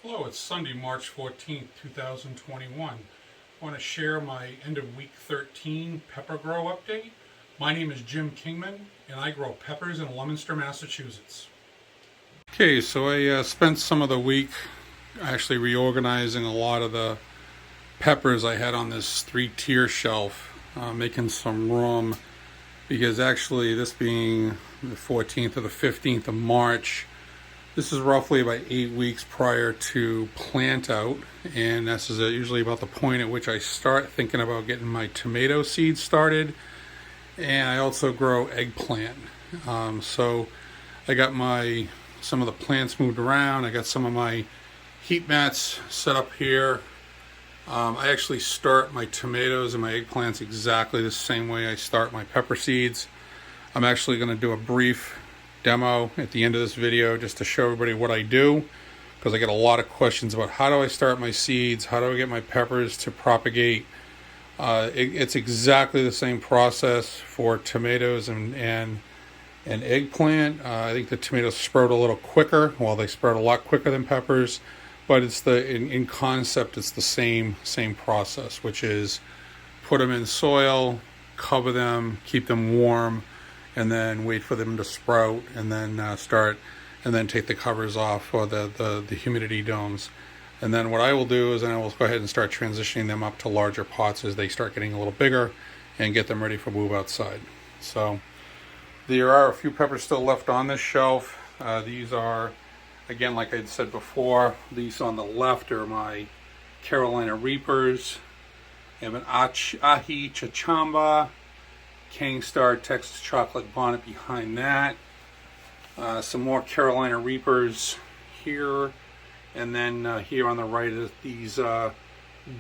Hello, it's Sunday, March 14th, 2021. I want to share my end of week 13 pepper grow update. My name is Jim Kingman, and I grow peppers in Leominster, Massachusetts. Okay, so I spent some of the week actually reorganizing a lot of the peppers I had on this 3-tier shelf, making some room, because actually this being the 14th or the 15th of March, this is roughly about 8 weeks prior to plant out, and this is usually about the point at which I start thinking about getting my tomato seeds started, and I also grow eggplant. So I got some of the plants moved around. I got some of my heat mats set up here. I actually start my tomatoes and my eggplants exactly the same way I start my pepper seeds. I'm actually going to do a brief demo at the end of this video just to show everybody what I do, because I get a lot of questions about how do I start my seeds, how do I get my peppers to propagate. It's exactly the same process for tomatoes and eggplant. I think the tomatoes sprout a little quicker. Well, they sprout a lot quicker than peppers, but it's in concept it's the same process, which is put them in soil, cover them, keep them warm, and then wait for them to sprout, and then then take the covers off, or the humidity domes. And then what I will do is I will go ahead and start transitioning them up to larger pots as they start getting a little bigger, and get them ready for move outside. So there are a few peppers still left on this shelf. These are, again, like I said before, these on the left are my Carolina Reapers. I have an Ahi Chachamba, Kingstar Texas Chocolate Bonnet behind that. Some more Carolina Reapers here. And then here on the right is these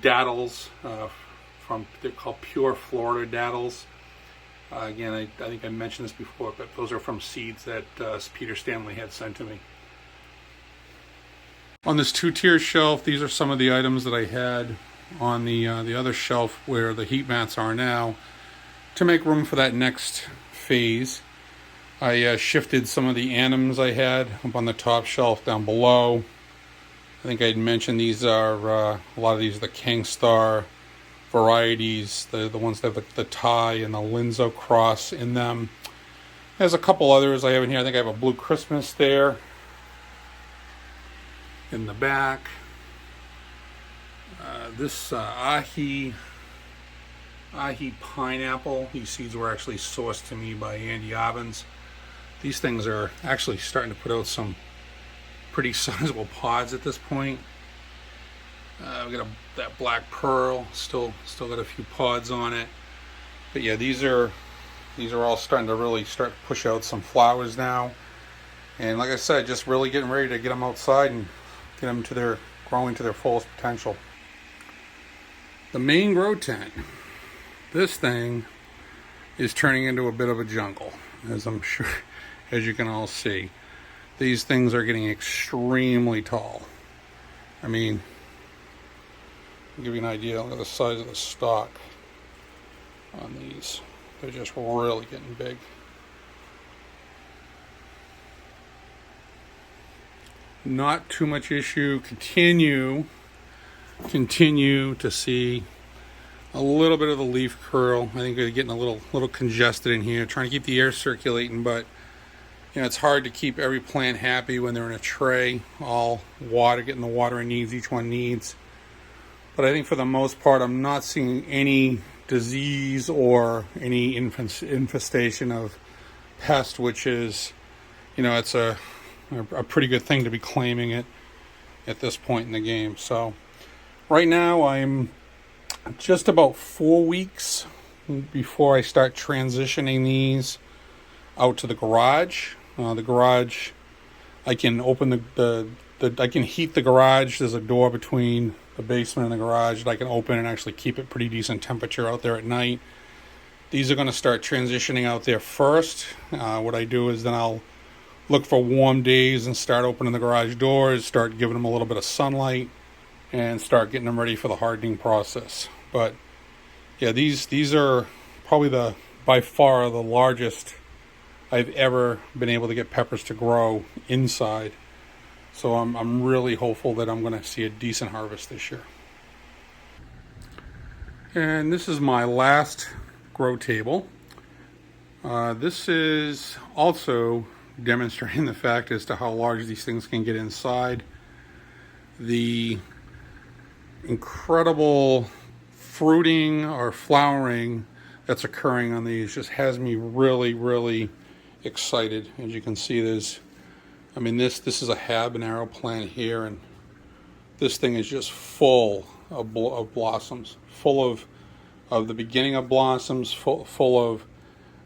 daddles. They're called Pure Florida daddles. Again, I think I mentioned this before, but those are from seeds that Peter Stanley had sent to me. On this 2-tier shelf, these are some of the items that I had on the other shelf where the heat mats are now, to make room for that next phase. I shifted some of the anims I had up on the top shelf down below. I think I had mentioned these are, a lot of these are the Kingstar varieties, the ones that have the tie and the Linzo cross in them. There's a couple others I have in here. I think I have a Blue Christmas there in the back. This Ahi pineapple, these seeds were actually sourced to me by Andy Obbins. These things are actually starting to put out some pretty sizable pods at this point. We got that black pearl, still got a few pods on it. But yeah, these are all starting to really start to push out some flowers now. And like I said, just really getting ready to get them outside and get them to their growing to their fullest potential. The main grow tent. This thing is turning into a bit of a jungle, as I'm sure, as you can all see. These things are getting extremely tall. I mean, I'll give you an idea of the size of the stalk on these. They're just really getting big. Not too much issue. Continue to see a little bit of the leaf curl. I think they're getting a little congested in here, trying to keep the air circulating, but you know, it's hard to keep every plant happy when they're in a tray, all water, getting the water it needs, each one needs. But I think for the most part, I'm not seeing any disease or any infestation of pest, which is, you know, it's a pretty good thing to be claiming it at this point in the game. So right now I'm just about 4 weeks before I start transitioning these out to the garage. The garage, I can open I can heat the garage. There's a door between the basement and the garage that I can open and actually keep it pretty decent temperature out there at night. These are going to start transitioning out there first. What I do is then I'll look for warm days and start opening the garage doors, start giving them a little bit of sunlight, and start getting them ready for the hardening process. But yeah, these are probably by far the largest I've ever been able to get peppers to grow inside. So I'm really hopeful that I'm going to see a decent harvest this year. And this is my last grow table. This is also demonstrating the fact as to how large these things can get inside. The incredible fruiting or flowering that's occurring on these just has me really excited. As you can see, this is a habanero plant here, and this thing is just full of blossoms, full of the beginning of blossoms, full of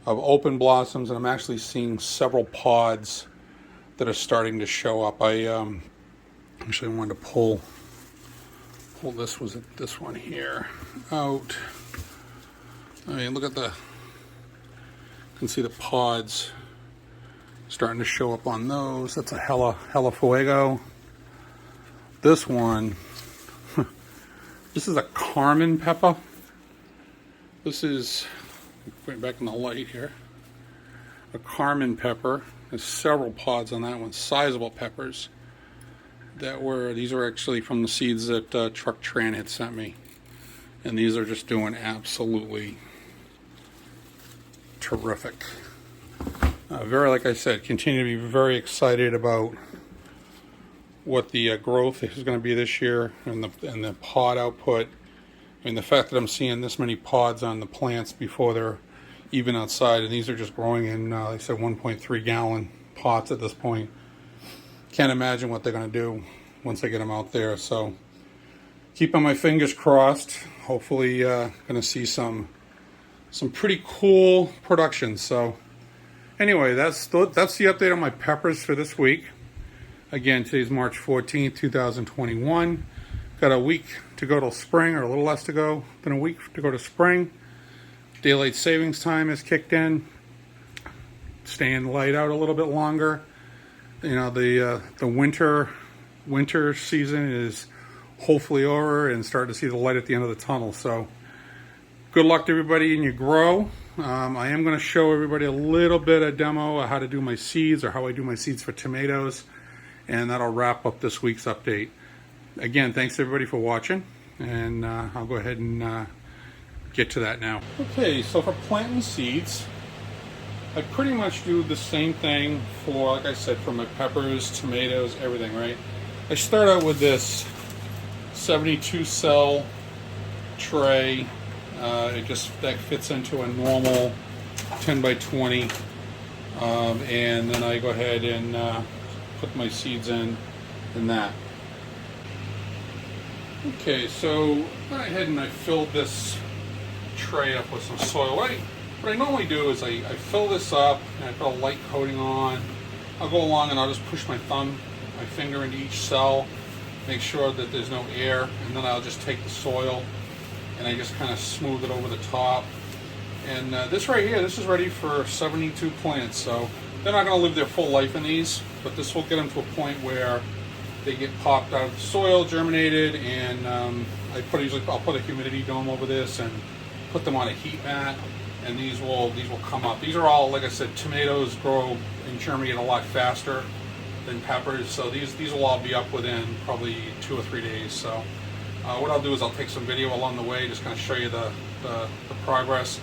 open blossoms, and I'm actually seeing several pods that are starting to show up. I actually wanted to pull this one here out. I mean, look at you can see the pods starting to show up on those. That's a Hella Fuego. This one, this is a Carmen pepper. This is, put it back in the light here, a Carmen pepper. There's several pods on that one, sizable peppers. These are actually from the seeds that Truck Tran had sent me. And these are just doing absolutely terrific. Like I said, continue to be very excited about what the growth is going to be this year and the pod output. I mean, the fact that I'm seeing this many pods on the plants before they're even outside, and these are just growing in, like I said, 1.3 gallon pots at this point. Can't imagine what they're going to do once I get them out there. So keeping my fingers crossed. Hopefully going to see some pretty cool production. So anyway, that's the update on my peppers for this week. Again, today's March 14th, 2021. Got a week to go till spring, or a little less to go than a week to go to spring. Daylight savings time has kicked in. Staying light out a little bit longer. You know, the winter season is hopefully over, and starting to see the light at the end of the tunnel. So good luck to everybody in your grow. I am going to show everybody a little bit of demo of how to do my seeds, or how I do my seeds for tomatoes, and that'll wrap up this week's update. Again, thanks everybody for watching, and I'll go ahead and get to that now. Okay, so for planting seeds, I pretty much do the same thing for, like I said, for my peppers, tomatoes, everything, right? I start out with this 72 cell tray. That fits into a normal 10 by 20, and then I go ahead and put my seeds in that. Okay, so I went ahead and I filled this tray up with some soil. What I normally do is I fill this up and I put a light coating on. I'll go along and I'll just push my finger into each cell, make sure that there's no air, and then I'll just take the soil and I just kind of smooth it over the top. And this right here, this is ready for 72 plants. So they're not going to live their full life in these, but this will get them to a point where they get popped out of the soil, germinated, and I'll put a humidity dome over this and put them on a heat mat, and these will come up. These are all, like I said, tomatoes grow and germinate a lot faster than peppers, so these will all be up within probably 2 or 3 days. So what I'll do is I'll take some video along the way, just kind of show you the progress.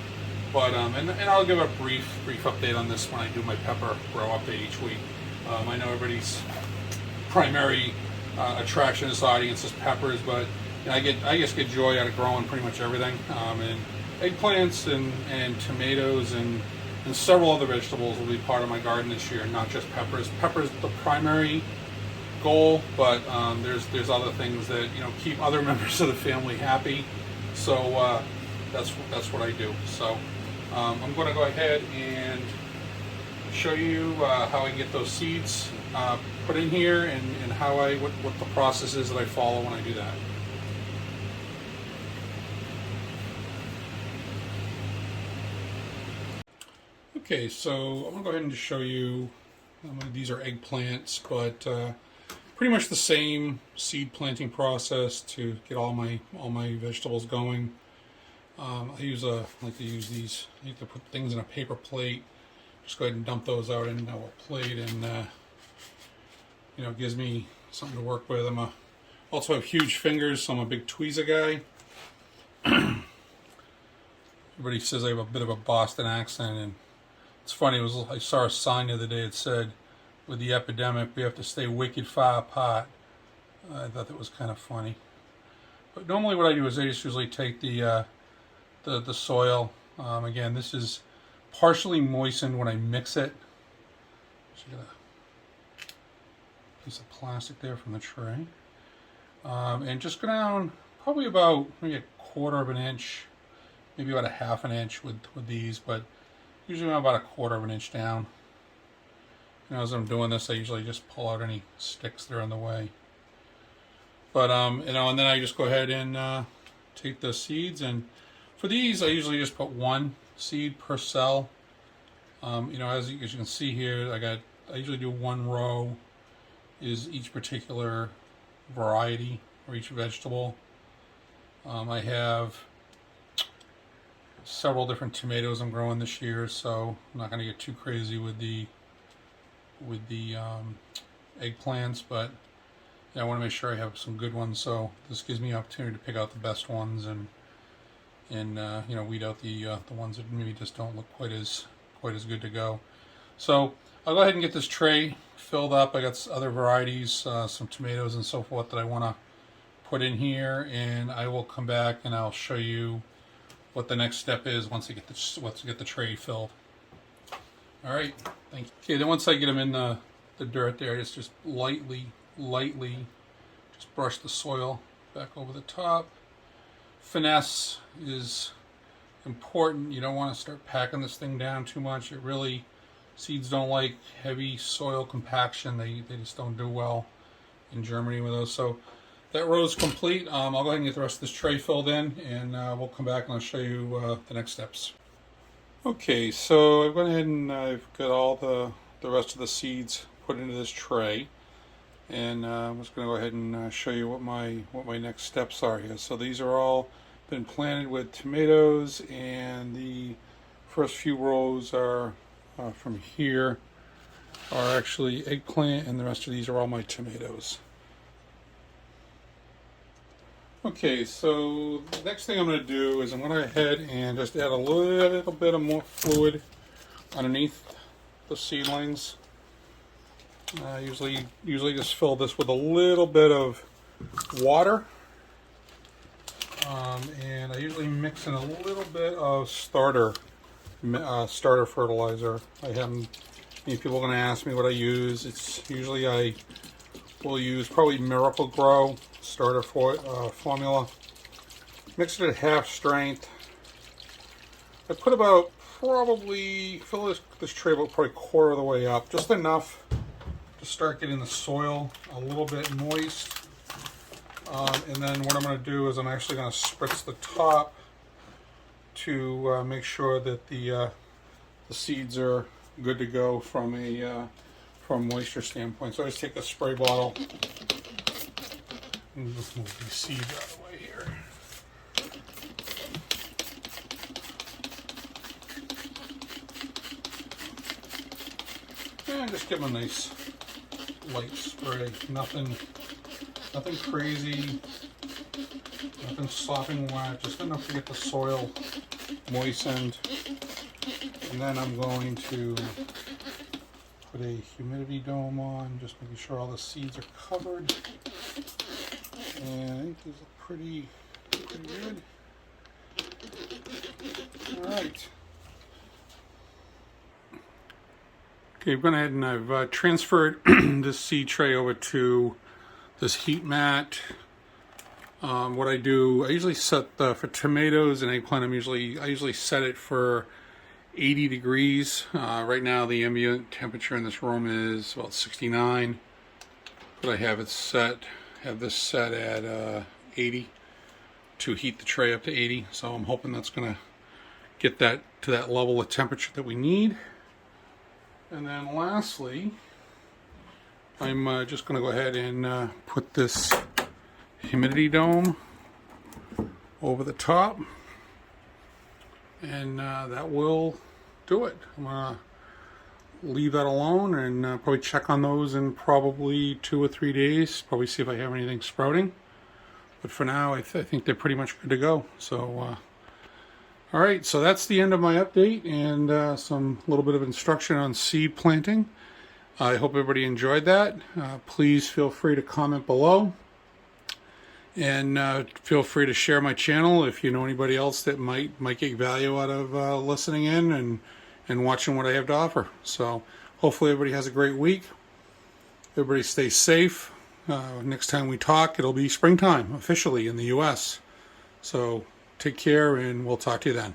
But and I'll give a brief update on this when I do my pepper grow update each week. I know everybody's primary attraction in this audience is peppers, but you know, I just get joy out of growing pretty much everything. And eggplants and tomatoes and several other vegetables will be part of my garden this year, not just peppers. Peppers the primary goal, but there's other things that, you know, keep other members of the family happy. So that's what I do. So I'm going to go ahead and show you how I can get those seeds put in here, and what the process is that I follow when I do that. Okay, so I'm going to go ahead and just show you, these are eggplants, but pretty much the same seed planting process to get all my vegetables going. I like to use these. I like to put things in a paper plate. Just go ahead and dump those out in a plate, and you know, gives me something to work with. Also have huge fingers, so I'm a big tweezer guy. Everybody says I have a bit of a Boston accent, and it's funny. I saw a sign the other day. It said, "With the epidemic, we have to stay wicked far apart." I thought that was kind of funny. But normally, what I do is I just usually take the soil. Again, this is partially moistened when I mix it. Just got a piece of plastic there from the tray, and just go down probably about maybe a quarter of an inch, maybe about a half an inch with these, but usually about a quarter of an inch down. You know, as I'm doing this, I usually just pull out any sticks that are in the way. But you know, and then I just go ahead and take the seeds, and for these I usually just put one seed per cell. You know, as you can see here, I usually do one row is each particular variety or each vegetable. I have several different tomatoes I'm growing this year, so I'm not going to get too crazy with the eggplants, but yeah, I want to make sure I have some good ones. So this gives me an opportunity to pick out the best ones and you know, weed out the ones that maybe just don't look quite as good to go. So I'll go ahead and get this tray filled up. I got other varieties, some tomatoes and so forth that I want to put in here, and I will come back and I'll show you what the next step is once I get the tray filled. All right, thank you. Okay, then once I get them in the dirt there, just lightly just brush the soil back over the top. Finesse is important. You don't want to start packing this thing down too much. Seeds don't like heavy soil compaction. They just don't do well in Germany with those. So that row is complete. I'll go ahead and get the rest of this tray filled in, and we'll come back and I'll show you the next steps. Okay, so I've gone ahead and I've got all the rest of the seeds put into this tray, and I'm just going to go ahead and show you what my next steps are here. So these are all been planted with tomatoes, and the first few rows are from here are actually eggplant, and the rest of these are all my tomatoes. Okay, so the next thing I'm going to do is I'm going to go ahead and just add a little bit of more fluid underneath the seedlings. Usually just fill this with a little bit of water, and I usually mix in a little bit of starter fertilizer. Many people are going to ask me what I use. It's usually I will use probably Miracle Grow starter formula. Mix it at half strength. I put about fill this tray about probably a quarter of the way up, just enough to start getting the soil a little bit moist. And then what I'm going to do is I'm actually going to spritz the top to make sure that the seeds are good to go from a moisture standpoint. So I just take a spray bottle and just move these seeds out of the way here. And just give them a nice light spray. Nothing crazy, nothing slopping wet, just enough to get the soil moistened. And then I'm going to put a humidity dome on, just making sure all the seeds are covered. And I think these look pretty good. All right. Okay, I've gone ahead and I've transferred this seed tray over to this heat mat. What I do, I usually set for tomatoes and eggplant, I usually set it for 80 degrees. Right now the ambient temperature in this room is about 69, but I have this set at 80 to heat the tray up to 80. So I'm hoping that's going to get that to that level of temperature that we need. And then lastly, I'm just going to go ahead and put this humidity dome over the top, and that will do it. I'm going to leave that alone and probably check on those in probably 2 or 3 days. Probably see if I have anything sprouting. But for now, I think they're pretty much good to go. So, all right, so that's the end of my update and some little bit of instruction on seed planting. I hope everybody enjoyed that. Please feel free to comment below. And feel free to share my channel if you know anybody else that might get value out of listening in and watching what I have to offer. So hopefully everybody has a great week. Everybody stay safe. Next time we talk, it'll be springtime officially in the U.S. So take care, and we'll talk to you then.